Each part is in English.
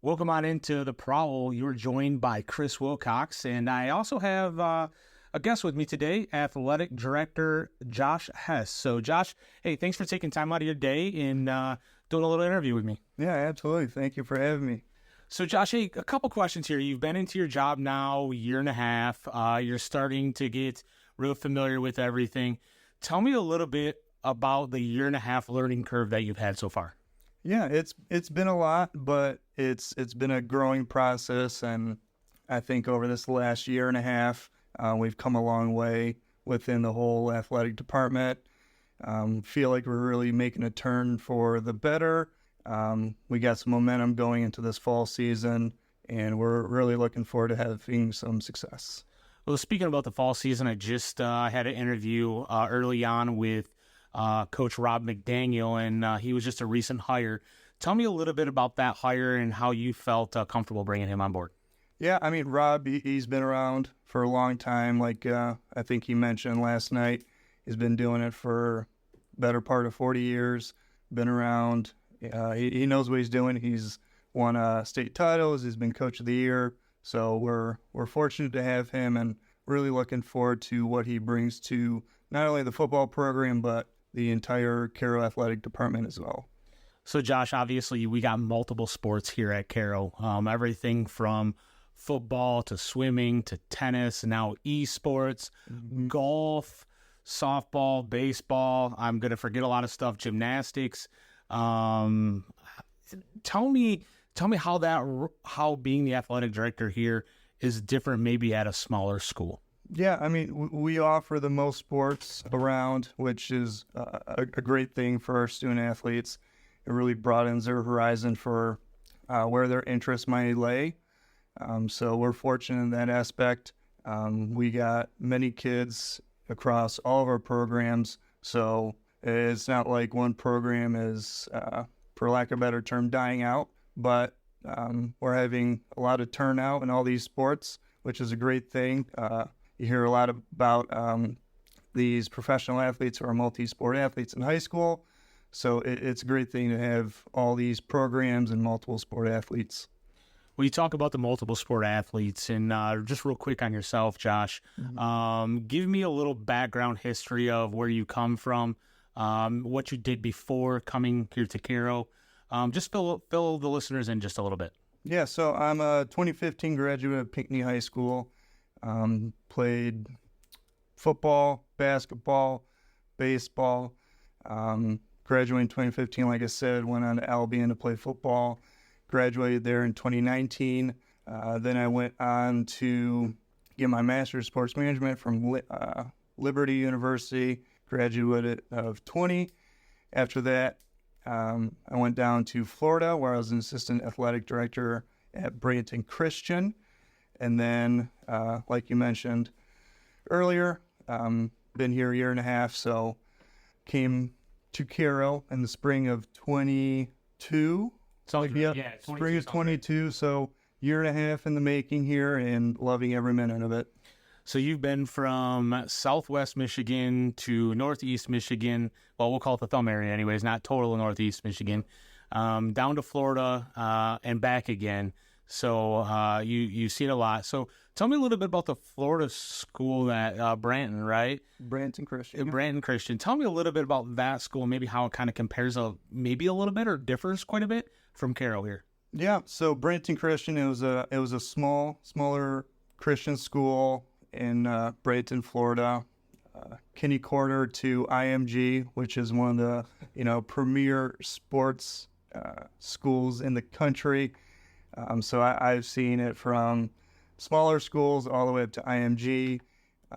Welcome on into the Prowl. You're joined by Chris Wilcox, and I also have a guest with me today, Athletic Director Josh Hess. So, Josh, hey, thanks for taking time out of your day and doing a little interview with me. Yeah, absolutely. Thank you for having me. So, Josh, hey, a couple questions here. You've been into your job now a year and a half. You're starting to get real familiar with everything. Tell me a little bit about the year and a half learning curve that you've had so far. Yeah, it's been a lot, but it's been a growing process, and I think over this last year and a half, we've come a long way within the whole athletic department. Feel like we're really making a turn for the better. We got some momentum going into this fall season, and we're really looking forward to having some success. Well, speaking about the fall season, I just had an interview early on with Coach Rob McDaniel, and he was just a recent hire. Tell me a little bit about that hire and how you felt comfortable bringing him on board. Yeah, I mean, Rob, he's been around for a long time. Like I think he mentioned last night, he's been doing it for better part of 40 years, been around. He knows what he's doing. He's won state titles. He's been Coach of the Year. So we're fortunate to have him, and really looking forward to what he brings to not only the football program, but the entire Caro athletic department as well. So, Josh, obviously we got multiple sports here at Caro, everything from football to swimming to tennis, and now esports, golf, softball, baseball. I'm going to forget a lot of stuff, gymnastics. Tell me how being the athletic director here is different maybe at a smaller school. Yeah, I mean, we offer the most sports around, which is a great thing for our student athletes. It really broadens their horizon for where their interests might lay. So we're fortunate in that aspect. We got many kids across all of our programs, so it's not like one program is, for lack of a better term, dying out, but we're having a lot of turnout in all these sports, which is a great thing. You hear a lot about these professional athletes who are multi-sport athletes in high school. So it's a great thing to have all these programs and multiple sport athletes. Well, you talk about the multiple sport athletes, and just real quick on yourself, Josh, give me a little background history of where you come from, what you did before coming here to Caro. Just fill the listeners in just a little bit. Yeah, so I'm a 2015 graduate of Pinckney High School. Played football, basketball, baseball. Graduated in 2015, like I said, went on to Albion to play football. Graduated there in 2019. Then I went on to get my master's of sports management from Liberty University. Graduated of 20. After that, I went down to Florida, where I was an assistant athletic director at Branton Christian. And then, like you mentioned earlier, been here a year and a half, so came to Caro in the spring of 22. Spring of 22, so year and a half in the making here and loving every minute of it. So you've been from Southwest Michigan to Northeast Michigan, well, we'll call it the thumb area anyways, not total Northeast Michigan, down to Florida and back again. So you've seen a lot. So tell me a little bit about the Florida school at Branton, right? Branton Christian. Branton Christian. Tell me a little bit about that school, maybe how it kind of compares maybe a little bit or differs quite a bit from Caro here. Yeah, so Branton Christian, it was a smaller Christian school in Branton, Florida. Kinney Quarter to IMG, which is one of the premier sports schools in the country. So I've seen it from smaller schools all the way up to IMG,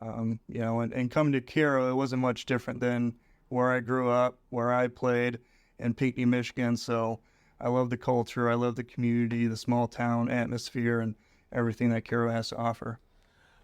and coming to Caro, it wasn't much different than where I grew up, where I played in Pinckney, Michigan. So I love the culture, I love the community, the small town atmosphere, and everything that Caro has to offer.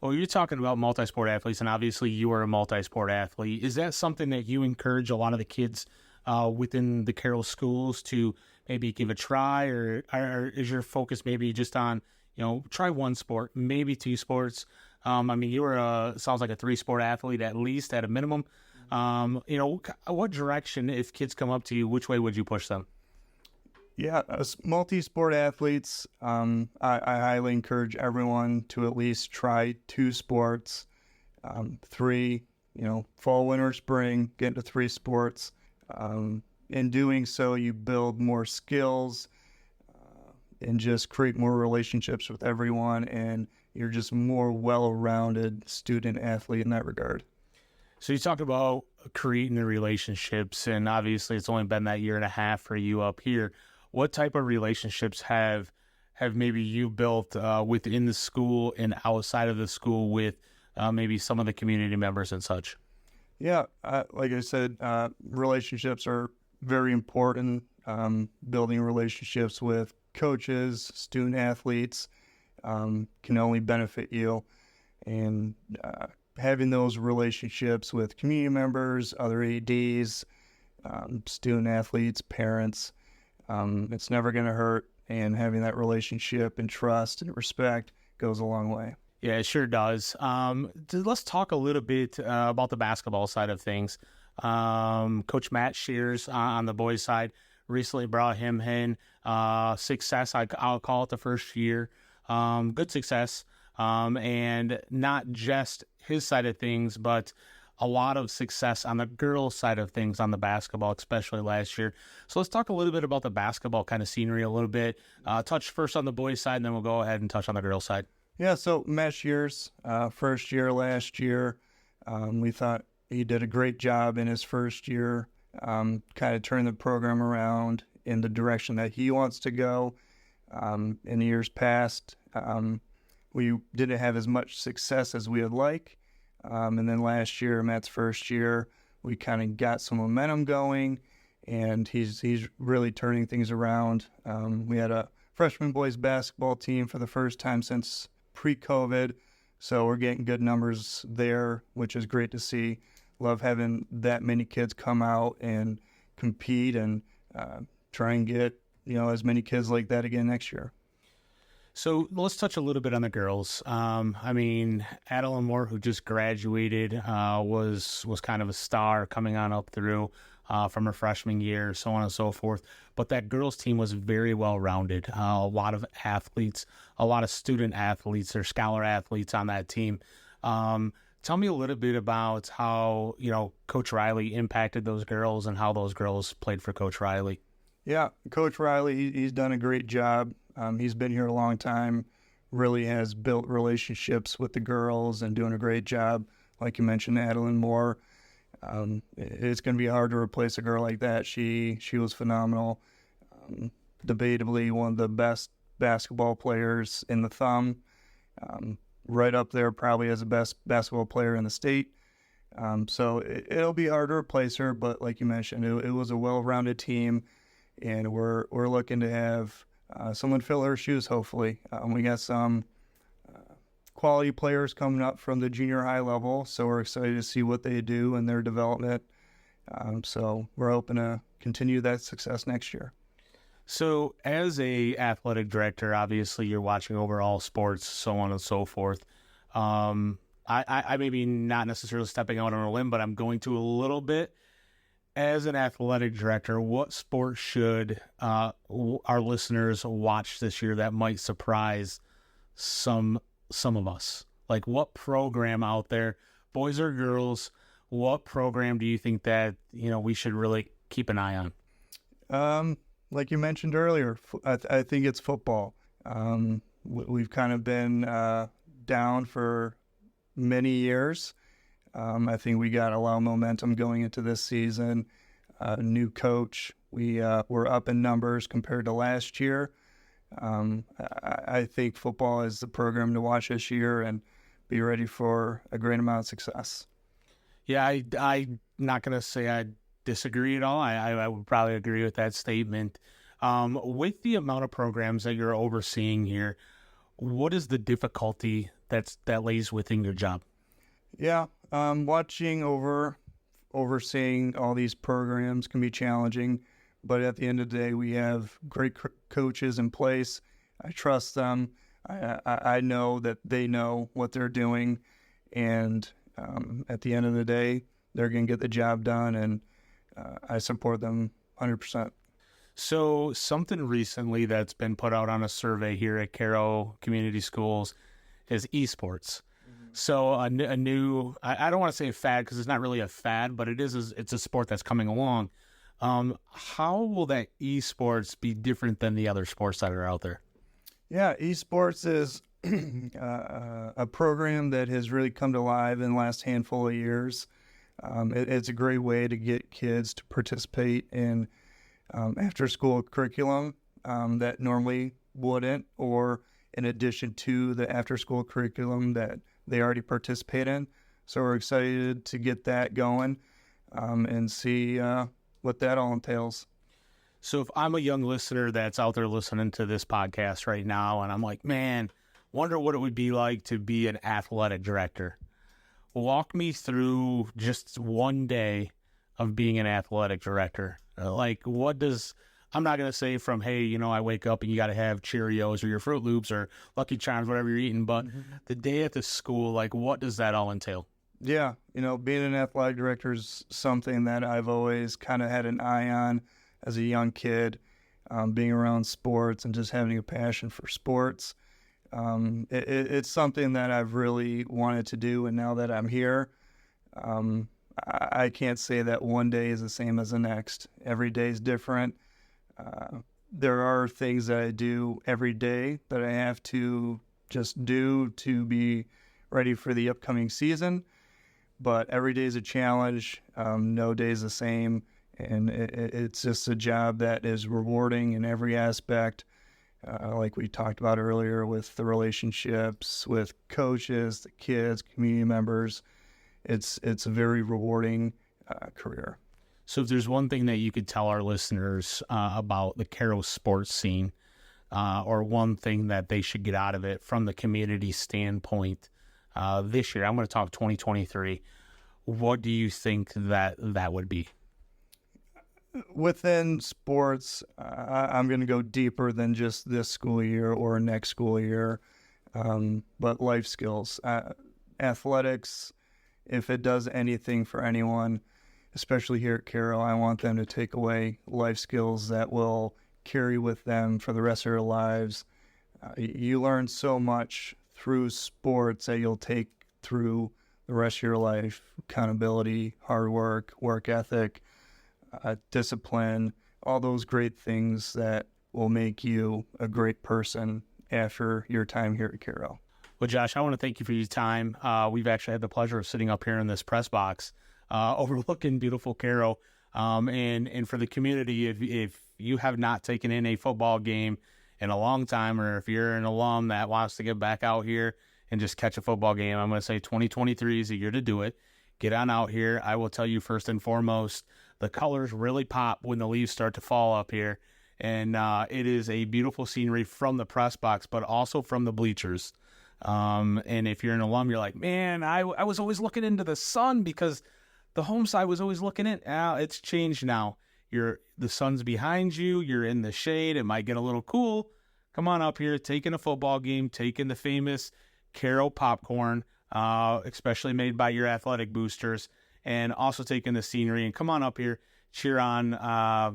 Well, you're talking about multi-sport athletes, and obviously you are a multi-sport athlete. Is that something that you encourage a lot of the kids within the Caro schools to maybe give a try, or is your focus maybe just on, try one sport, maybe two sports? You were sounds like a 3-sport athlete at least at a minimum. What direction, if kids come up to you, which way would you push them? Yeah, multi-sport athletes, I highly encourage everyone to at least try 2 sports, 3, fall, winter, spring, get into 3 sports. In doing so, you build more skills and just create more relationships with everyone, and you're just more well-rounded student athlete in that regard. So you talked about creating the relationships, and obviously it's only been that year and a half for you up here. What type of relationships have maybe you built within the school and outside of the school with maybe some of the community members and such? Yeah, like I said, relationships are very important. Building relationships with coaches, student athletes can only benefit you. And having those relationships with community members, other ADs, student athletes, parents, it's never going to hurt. And having that relationship and trust and respect goes a long way. Yeah, it sure does. Let's talk a little bit about the basketball side of things. Coach Matt Shears on the boys' side recently brought him in. Success, I'll call it the first year. Good success. And not just his side of things, but a lot of success on the girls' side of things on the basketball, especially last year. So let's talk a little bit about the basketball kind of scenery a little bit. Touch first on the boys' side, and then we'll go ahead and touch on the girls' side. Yeah, so Matt Shears, first year last year, we thought he did a great job in his first year, kind of turned the program around in the direction that he wants to go. In the years past, we didn't have as much success as we would like. And then last year, Matt's first year, we kind of got some momentum going, and he's really turning things around. We had a freshman boys basketball team for the first time since pre-COVID, so we're getting good numbers there, which is great to see. Love having that many kids come out and compete and try and get as many kids like that again next year. So let's touch a little bit on the girls. Adeline Moore, who just graduated, was kind of a star coming on up through from her freshman year, so on and so forth. But that girls team was very well-rounded. A lot of athletes, a lot of student athletes or scholar athletes on that team. Tell me a little bit about how, Coach Riley impacted those girls and how those girls played for Coach Riley. Yeah, Coach Riley, he's done a great job. He's been here a long time, really has built relationships with the girls and doing a great job. Like you mentioned, Adeline Moore. It's going to be hard to replace a girl like that. She was phenomenal. Debatably one of the best basketball players in the Thumb. Right up there probably as the best basketball player in the state. So it'll be hard to replace her, but like you mentioned, it was a well-rounded team, and we're looking to have someone fill her shoes, hopefully. We got some quality players coming up from the junior high level, so we're excited to see what they do in their development. So we're hoping to continue that success next year. So as a athletic director, obviously you're watching over all sports, so on and so forth. I may be not necessarily stepping out on a limb, but I'm going to a little bit. As an athletic director, what sport should our listeners watch this year that might surprise some of us? Like, what program out there, boys or girls, what program do you think that we should really keep an eye on? Like you mentioned earlier, I think it's football. We've kind of been down for many years. I think we got a lot of momentum going into this season. New coach. We're up in numbers compared to last year. I think football is the program to watch this year and be ready for a great amount of success. Yeah, I'm not going to say I disagree at all. I would probably agree with that statement. With the amount of programs that you're overseeing here, what is the difficulty that lays within your job? Yeah, overseeing all these programs can be challenging, but at the end of the day, we have great coaches in place. I trust them. I know that they know what they're doing, and at the end of the day, they're going to get the job done, and I support them 100%. So something recently that's been put out on a survey here at Caro Community Schools is esports. So a new, I don't want to say a fad because it's not really a fad, but it's a sport that's coming along. How will that esports be different than the other sports that are out there? Yeah, esports is a program that has really come to life in the last handful of years. It's a great way to get kids to participate in after-school curriculum that normally wouldn't, or in addition to the after-school curriculum that they already participate in. So we're excited to get that going and see what that all entails. So if I'm a young listener that's out there listening to this podcast right now, and I'm like, man, wonder what it would be like to be an athletic director. Walk me through just one day of being an athletic director. I'm not going to say from, hey, I wake up and you got to have Cheerios or your Fruit Loops or Lucky Charms, whatever you're eating. But the day at the school, what does that all entail? Yeah, being an athletic director is something that I've always kind of had an eye on as a young kid, being around sports and just having a passion for sports. It's something that I've really wanted to do, and now that I'm here, I can't say that one day is the same as the next. Every day is different. There are things that I do every day that I have to just do to be ready for the upcoming season, but every day is a challenge. No day is the same, and it's just a job that is rewarding in every aspect. Like we talked about earlier, with the relationships with coaches, the kids, community members. It's a very rewarding career. So if there's one thing that you could tell our listeners about the Caro sports scene, or one thing that they should get out of it from the community standpoint this year, I'm going to talk 2023, what do you think that would be? Within sports, I'm going to go deeper than just this school year or next school year, but life skills. Athletics, if it does anything for anyone, especially here at Caro, I want them to take away life skills that will carry with them for the rest of their lives. You learn so much through sports that you'll take through the rest of your life: accountability, hard work, work ethic, discipline, all those great things that will make you a great person after your time here at Caro. Well, Josh, I want to thank you for your time. We've actually had the pleasure of sitting up here in this press box overlooking beautiful Caro. And for the community, if you have not taken in a football game in a long time, or if you're an alum that wants to get back out here and just catch a football game, I'm going to say 2023 is the year to do it. Get on out here. I will tell you, first and foremost, the colors really pop when the leaves start to fall up here. And it is a beautiful scenery from the press box, but also from the bleachers. And if you're an alum, you're like, man, I was always looking into the sun because the home side was always looking in. It's changed now. The sun's behind you. You're in the shade. It might get a little cool. Come on up here, taking a football game, taking the famous Caro popcorn, especially made by your athletic boosters, and also taking the scenery. And come on up here, cheer on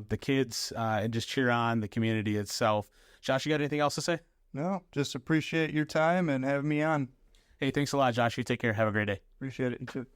the kids, and just cheer on the community itself. Josh, you got anything else to say? No, just appreciate your time and having me on. Hey, thanks a lot, Josh. You take care. Have a great day. Appreciate it. You too.